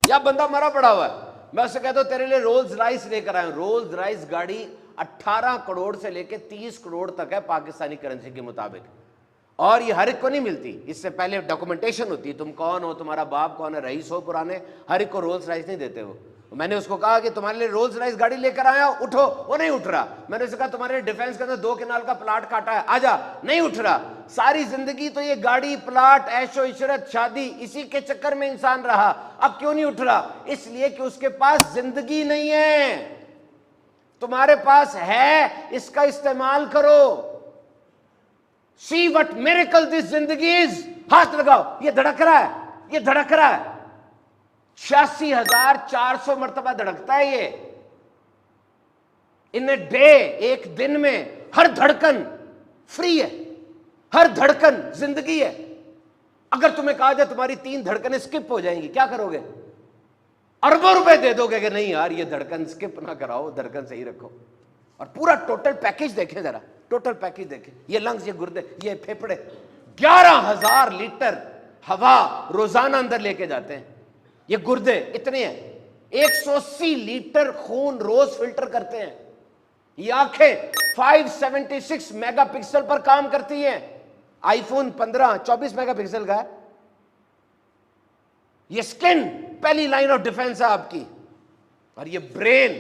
یا بندہ مرا پڑا ہوا ہے، میں اسے کہتا ہوں تیرے لیے رولز رائس لے کر آیا ہوں. رولز رائس گاڑی 18 کروڑ سے لے کے 30 کروڑ تک ہے پاکستانی کرنسی کے مطابق، اور یہ ہر ایک کو نہیں ملتی. اس سے پہلے ڈاکومنٹیشن ہوتی ہے، تم کون ہو، تمہارا باپ کون ہے، رئیس ہو پرانے، ہر ایک کو رولز رائس نہیں دیتے. وہ میں نے اس کو کہا کہ تمہارے لیے رولز رائس گاڑی لے کر آیا، اٹھو. وہ نہیں اٹھ رہا. میں نے اسے کہا تمہارے لیے ڈیفینس کے اندر 2 کنال کا پلاٹ کاٹا ہے، آ جا. نہیں اٹھ رہا. ساری زندگی تو یہ گاڑی، پلاٹ، عیش و عشرت، شادی، اسی کے چکر میں انسان رہا. اب کیوں نہیں اٹھ رہا؟ اس لیے کہ اس کے پاس زندگی نہیں ہے. تمہارے پاس ہے، اس کا استعمال کرو. See what miracle this زندگی is. ہاتھ لگاؤ، یہ دھڑک رہا ہے، یہ دھڑک رہا ہے. 86,400 مرتبہ دھڑکتا ہے یہ ان اے ڈے. ایک دن میں ہر دھڑکن فری ہے، ہر دھڑکن زندگی ہے. اگر تمہیں کہا جائے تمہاری 3 دھڑکنیں سکپ ہو جائیں گی، کیا کرو گے؟ اربوں روپے دے دو گے کہ نہیں یار یہ دھڑکن سکپ نہ کراؤ، دھڑکن صحیح رکھو. اور پورا ٹوٹل پیکج دیکھیں ذرا، ٹوٹل پیکج دیکھیں. یہ لنگز، یہ گردے، یہ پھیپھڑے 11,000 لیٹر ہوا روزانہ اندر لے کے جاتے ہیں. یہ گردے اتنے ہیں، 180 لیٹر خون روز فلٹر کرتے ہیں. یہ آنکھیں 576 میگا پکسل پر کام کرتی ہیں. آئی فون 15 24 میگا پکسل کا ہے. یہ سکن پہلی لائن آف ڈیفنس ہے آپ کی. اور یہ برین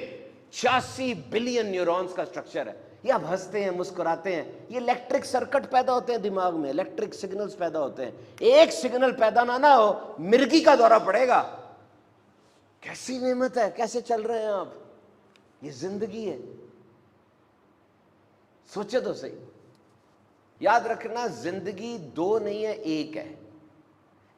86 بلین نیورونز کا سٹرکچر ہے. یہ آپ ہنستے ہیں، مسکراتے ہیں، یہ الیکٹرک سرکٹ پیدا ہوتے ہیں دماغ میں، الیکٹرک سگنلز پیدا ہوتے ہیں. ایک سگنل پیدا نہ ہو مرگی کا دورہ پڑے گا. کیسی نعمت ہے، کیسے چل رہے ہیں آپ؟ یہ زندگی ہے. سوچے تو صحیح. یاد رکھنا زندگی 2 نہیں ہے، 1 ہے.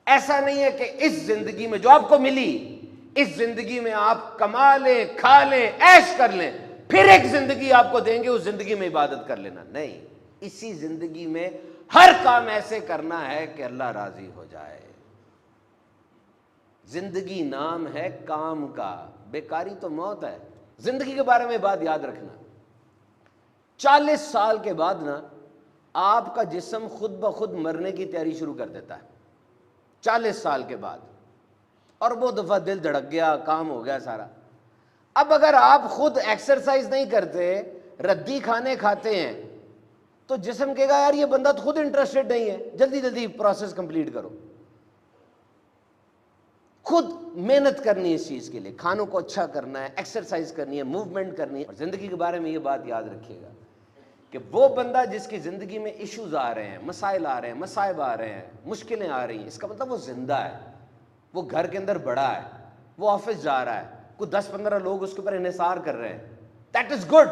ایسا نہیں ہے کہ اس زندگی میں جو آپ کو ملی، اس زندگی میں آپ کما لیں، کھا لیں، عیش کر لیں، پھر ایک زندگی آپ کو دیں گے، اس زندگی میں عبادت کر لینا. نہیں، اسی زندگی میں ہر کام ایسے کرنا ہے کہ اللہ راضی ہو جائے. زندگی نام ہے کام کا، بیکاری تو موت ہے. زندگی کے بارے میں بات یاد رکھنا. 40 سال کے بعد نا آپ کا جسم خود بخود مرنے کی تیاری شروع کر دیتا ہے. 40 سال کے بعد. اور وہ دفعہ دل دھڑک گیا، کام ہو گیا سارا. اب اگر آپ خود ایکسرسائز نہیں کرتے، ردی کھانے کھاتے ہیں، تو جسم کہے گا یار یہ بندہ تو خود انٹرسٹڈ نہیں ہے، جلدی جلدی پروسیس کمپلیٹ کرو. خود محنت کرنی ہے اس چیز کے لیے، کھانوں کو اچھا کرنا ہے، ایکسرسائز کرنی ہے، موومنٹ کرنی ہے. اور زندگی کے بارے میں یہ بات یاد رکھیے گا کہ وہ بندہ جس کی زندگی میں ایشوز آ رہے ہیں، مسائل آ رہے ہیں، مصائب آ رہے ہیں، مشکلیں آ رہی ہیں، اس کا مطلب وہ زندہ ہے، وہ گھر کے اندر بڑا ہے، وہ آفس جا رہا ہے، کوئی 10-15 لوگ اس کے اوپر انحصار کر رہے ہیں. That is good.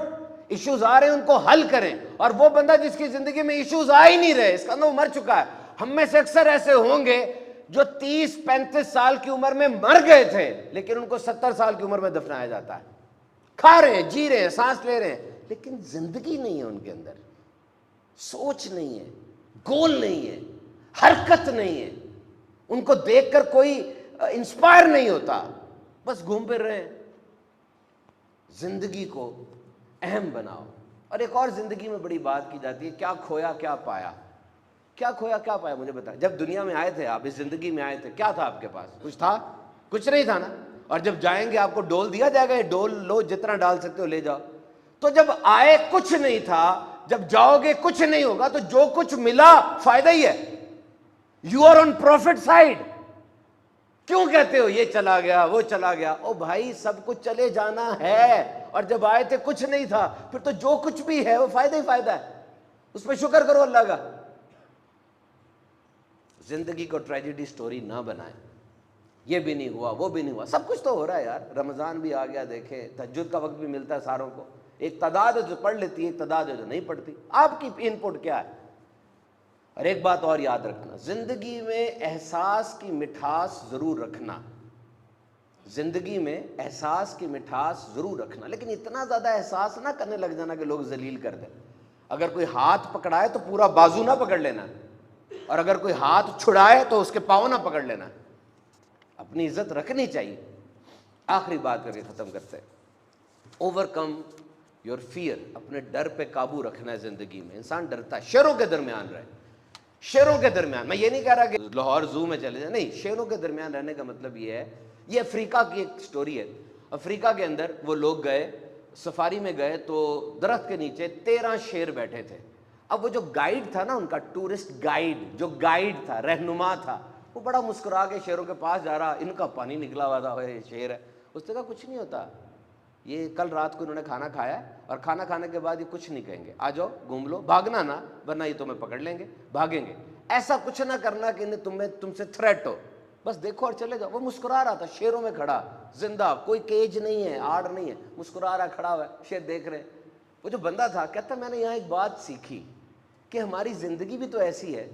ایشوز آ رہے ہیں ان کو حل کریں. اور وہ بندہ جس کی زندگی میں ایشوز آ ہی نہیں رہے، اس کا اندر وہ مر چکا ہے. ہم میں سے اکثر ایسے ہوں گے جو 30-35 سال کی عمر میں مر گئے تھے، لیکن ان کو 70 سال کی عمر میں دفنایا جاتا ہے. کھا رہے ہیں، جی رہے ہیں، سانس لے رہے ہیں، لیکن زندگی نہیں ہے ان کے اندر، سوچ نہیں ہے، گول نہیں ہے، حرکت نہیں ہے. ان کو دیکھ کر کوئی انسپائر نہیں ہوتا، بس گھوم پھر رہے ہیں. زندگی کو اہم بناؤ. اور ایک اور زندگی میں بڑی بات کی جاتی ہے، کیا کھویا کیا پایا. کیا کھویا کیا پایا مجھے بتائیں. جب دنیا میں آئے تھے، آپ اس زندگی میں آئے تھے، کیا تھا آپ کے پاس؟ کچھ تھا؟ کچھ نہیں تھا نا. اور جب جائیں گے آپ کو ڈول دیا جائے گا، یہ ڈول لو، جتنا ڈال سکتے ہو لے جاؤ. تو جب آئے کچھ نہیں تھا، جب جاؤ گے کچھ نہیں ہوگا، تو جو کچھ ملا فائدہ ہی ہے. You are on profit side. کیوں کہتے ہو یہ چلا گیا وہ چلا گیا؟ او بھائی سب کچھ چلے جانا ہے. اور جب آئے تھے کچھ نہیں تھا، پھر تو جو کچھ بھی ہے وہ فائدہ ہی فائدہ ہے. اس پہ شکر کرو اللہ کا. زندگی کو ٹریجڈی سٹوری نہ بنائیں. یہ بھی نہیں ہوا، وہ بھی نہیں ہوا، سب کچھ تو ہو رہا ہے یار. رمضان بھی آ گیا، دیکھیں تہجد کا وقت بھی ملتا ہے ساروں کو. ایک تعداد ہے جو پڑھ لیتی ہے، ایک تعداد ہے جو نہیں پڑھتی. آپ کی ان پٹ کیا ہے؟ اور ایک بات اور یاد رکھنا، زندگی میں احساس کی مٹھاس ضرور رکھنا. زندگی میں احساس کی مٹھاس ضرور رکھنا، لیکن اتنا زیادہ احساس نہ کرنے لگ جانا کہ لوگ ذلیل کر دیں. اگر کوئی ہاتھ پکڑائے تو پورا بازو نہ پکڑ لینا، اور اگر کوئی ہاتھ چھڑائے تو اس کے پاؤں نہ پکڑ لینا. اپنی عزت رکھنی چاہیے. آخری بات کر کے ختم کرتے ہیں. Overcome your fear. اپنے ڈر پہ قابو رکھنا ہے. زندگی میں انسان ڈرتا ہے، شیروں کے درمیان رہے. شیروں کے درمیان، میں یہ نہیں کہہ رہا کہ لاہور زو میں چلے جائیں، نہیں، شیروں کے درمیان رہنے کا مطلب یہ ہے یہ افریقہ کی ایک سٹوری ہے. افریقہ کے اندر وہ لوگ گئے, سفاری میں گئے, تو درخت کے نیچے 13 شیر بیٹھے تھے. اب وہ جو گائیڈ تھا نا ان کا, ٹورسٹ گائیڈ, جو گائیڈ تھا, رہنما تھا, وہ بڑا مسکرا کے شیروں کے پاس جا رہا, ان کا پانی نکلا ہوا تھا, یہ شیر ہے. اس نے کہا کچھ نہیں ہوتا, یہ کل رات کو انہوں نے کھانا کھایا اور کھانا کھانے کے بعد یہ کچھ نہیں کہیں گے, آ جاؤ گھوم لو, بھاگنا نا ورنہ یہ تمہیں پکڑ لیں گے, بھاگیں گے. ایسا کچھ نہ کرنا کہ تم سے تھریٹ ہو, بس دیکھو اور چلے جاؤ. وہ مسکرا رہا تھا شیروں میں کھڑا, زندہ, کوئی کیج نہیں ہے, آڑ نہیں ہے, مسکرا رہا, کھڑا ہوا ہے, شیر دیکھ رہے. وہ جو بندہ تھا کہتا میں نے یہاں ایک بات سیکھی کہ ہماری زندگی بھی تو ایسی ہے,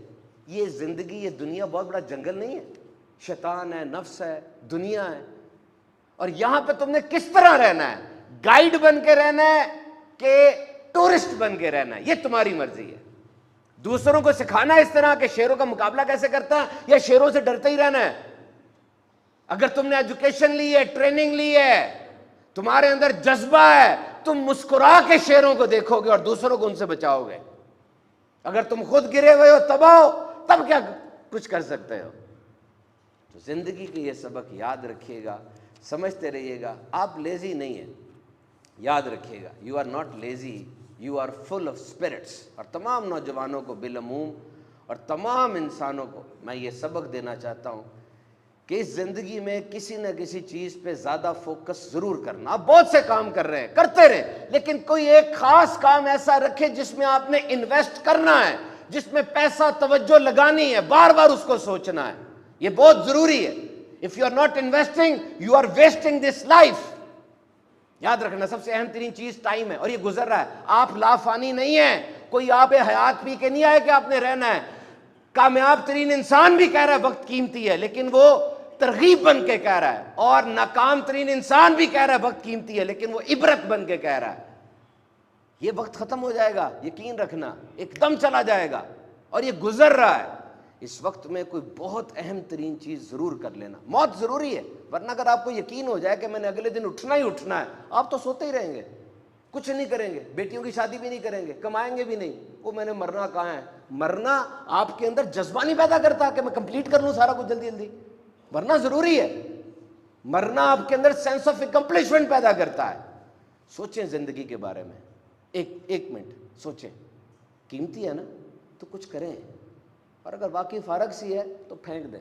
یہ زندگی, یہ دنیا بہت بڑا جنگل نہیں ہے, شیطان ہے, نفس ہے, دنیا ہے, اور یہاں پہ تم نے کس طرح رہنا ہے, گائیڈ بن کے رہنا ہے کہ ٹورسٹ بن کے رہنا ہے, یہ تمہاری مرضی ہے. دوسروں کو سکھانا اس طرح کہ شیروں کا مقابلہ کیسے کرتا ہے, یا شیروں سے ڈرتے ہی رہنا ہے. اگر تم نے ایجوکیشن لی ہے, ٹریننگ لی ہے, تمہارے اندر جذبہ ہے, تم مسکرا کے شیروں کو دیکھو گے اور دوسروں کو ان سے بچاؤ گے. اگر تم خود گرے ہوئے ہو, تباہ ہو, تب کیا کچھ کر سکتے ہو. تو زندگی کے یہ سبق یاد رکھیے گا, سمجھتے رہیے گا. آپ لیزی نہیں ہیں, یاد رکھیے گا, you are not lazy, you are full of spirits. اور تمام نوجوانوں کو بالعموم اور تمام انسانوں کو میں یہ سبق دینا چاہتا ہوں کہ اس زندگی میں کسی نہ کسی چیز پہ زیادہ فوکس ضرور کرنا. آپ بہت سے کام کر رہے ہیں, کرتے رہیں, لیکن کوئی ایک خاص کام ایسا رکھے جس میں آپ نے انویسٹ کرنا ہے, جس میں پیسہ توجہ لگانی ہے, بار بار اس کو سوچنا ہے. یہ بہت ضروری ہے. If you are not investing, you are wasting this life. یاد رکھنا سب سے اہم ترین چیز ٹائم ہے, اور یہ گزر رہا ہے. آپ لافانی نہیں ہیں, کوئی آپ حیات پی کے نہیں آئے کہ آپ نے رہنا ہے. کامیاب ترین انسان بھی کہہ رہا ہے وقت قیمتی ہے, لیکن وہ ترغیب بن کے کہہ رہا ہے. اور ناکام ترین انسان بھی کہہ رہا ہے وقت قیمتی ہے, لیکن وہ عبرت بن کے کہہ رہا ہے. یہ وقت ختم ہو جائے گا, یقین رکھنا, ایک دم چلا جائے گا, اور یہ گزر رہا ہے. اس وقت میں کوئی بہت اہم ترین چیز ضرور کر لینا. موت ضروری ہے, ورنہ اگر آپ کو یقین ہو جائے کہ میں نے اگلے دن اٹھنا ہی اٹھنا ہے, آپ تو سوتے ہی رہیں گے, کچھ نہیں کریں گے, بیٹیوں کی شادی بھی نہیں کریں گے, کمائیں گے بھی نہیں. وہ میں نے مرنا کہاں ہے. مرنا آپ کے اندر جذبہ نہیں پیدا کرتا کہ میں کمپلیٹ کر لوں سارا کچھ جلدی جلدی. مرنا ضروری ہے. مرنا آپ کے اندر سینس آف اکمپلشمنٹ پیدا کرتا ہے. سوچیں زندگی کے بارے میں, ایک منٹ سوچیں. قیمتی ہے نا, تو کچھ کریں, اور اگر واقعی فارغ سی ہے تو پھینک دیں.